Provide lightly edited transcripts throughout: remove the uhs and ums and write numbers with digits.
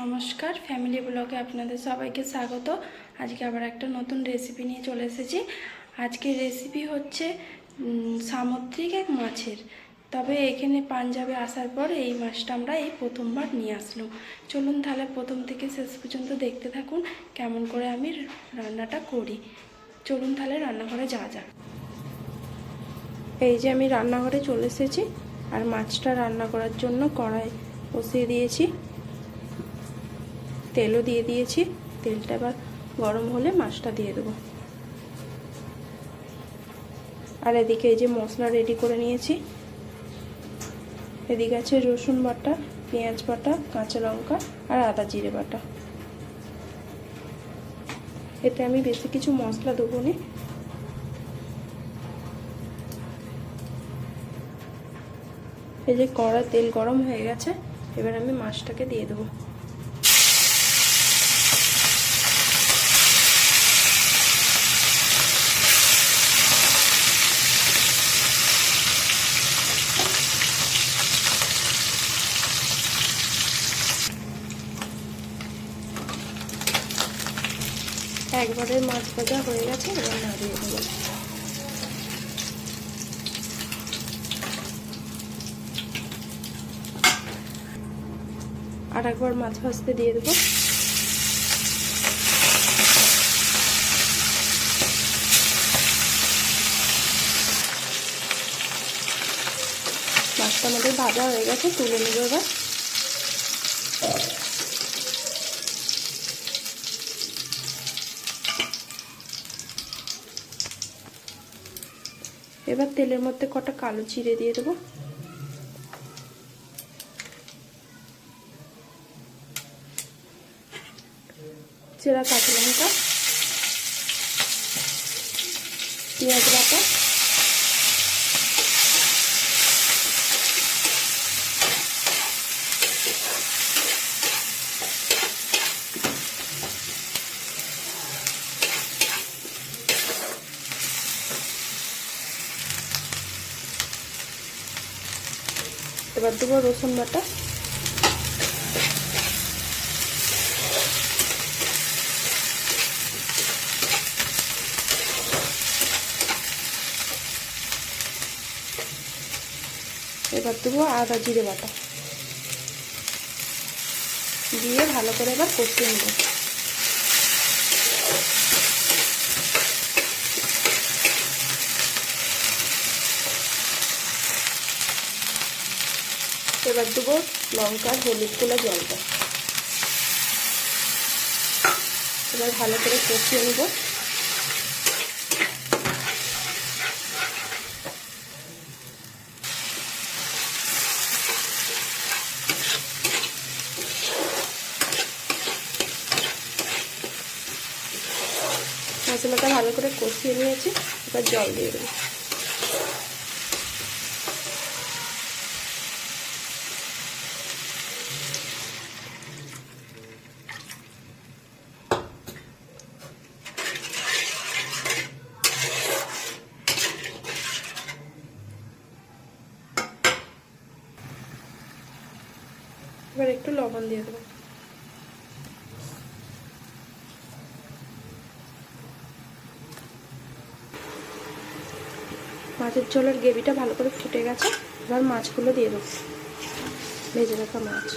নমস্কার, ফ্যামিলি ব্লগে আপনাদের সবাইকে স্বাগত। আজকে আবার একটা নতুন রেসিপি নিয়ে চলে এসেছি। আজকের রেসিপি হচ্ছে সামুদ্রিক এক মাছের। তবে এখানে পাঞ্জাবে আসার পর এই মাছটা আমরা এই প্রথমবার নিয়ে আসলাম। চলুন তাহলে প্রথম থেকে শেষ পর্যন্ত দেখতে থাকুন কেমন করে আমি রান্নাটা করি। চলুন তাহলে রান্নাঘরে যাওয়া যাক। এই যে আমি রান্নাঘরে চলে এসেছি, আর মাছটা রান্না করার জন্য কড়াই বসিয়ে দিয়েছি, তেলও দিয়ে দিয়েছি। তেলটা এবার গরম হলে মাছটা দিয়ে দেবো। আর এদিকে এই যে মশলা রেডি করে নিয়েছি। এদিকে আছে রসুন বাটা, পেঁয়াজ বাটা, কাঁচা লঙ্কা আর আদা জিরে বাটা। এতে আমি বেশি কিছু মশলা দেবো না। এই যে কড়া তেল গরম হয়ে গেছে, এবার আমি মাছটাকে দিয়ে দেবো। একবারে মাছ ভাজা হয়ে গেছে, এবার নাড়িয়ে দেবো। আর একবার মাছ ভাজতে দিয়ে দেবো। মাছটা আমাদের ভাজা হয়ে গেছে, তুলে নেবো এবার। এবার তেলের মধ্যে কটা কালো জিরে দিয়ে দেবো। চেরা কাঁচা লঙ্কা, পেঁয়াজ বাটা, এবার দেবো রসুন বাটা, এবার দেবো আদা জিরে বাটা, দিয়ে ভালো করে এবার কষিয়ে নেব। এবার দেবো লঙ্কার হলুদ গুঁড়া জলটা, এবার ভালো করে কষিয়ে নেব। মশলাটা ভালো করে কষিয়ে নিয়েছি, এবার জল দিয়ে দেবো। এবার একটু লবণ দিয়ে দেবো। মাছের ঝোলের গ্রেভিটা ভালো করে ফুটে গেছে, এবার মাছগুলো দিয়ে দেবো, ভেজে রাখা মাছ।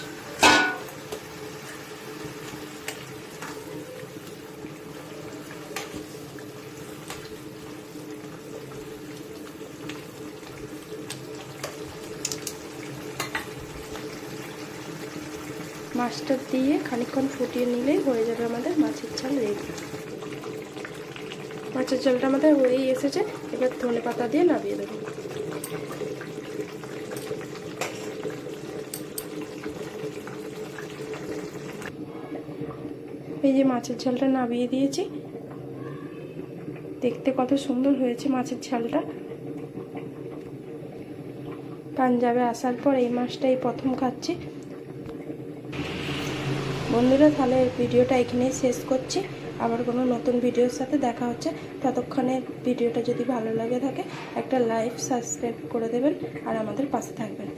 মাছটা দিয়ে খানিকক্ষণ ফুটিয়ে নিলেই হয়ে যাবে আমাদের মাছের ঝাল রেডি। মাছের ঝালটা আমাদের হয়েই এসেছে, এবার ধনেপাতা দিয়ে নামিয়ে দেবো। এই যে মাছের ঝালটা নামিয়ে দিয়েছি, দেখতে কত সুন্দর হয়েছে মাছের ঝালটা। পাঞ্জাবে আসার পর এই মাছটাই প্রথম খাচ্ছি। বন্ধুরা, তাহলে ভিডিওটা এখানেই শেষ করছি। আবার কোনো নতুন ভিডিওর সাথে দেখা হচ্ছে। ততক্ষণে ভিডিওটা যদি ভালো লাগে থাকে একটা লাইক সাবস্ক্রাইব করে দেবেন আর আমাদের পাশে থাকবেন।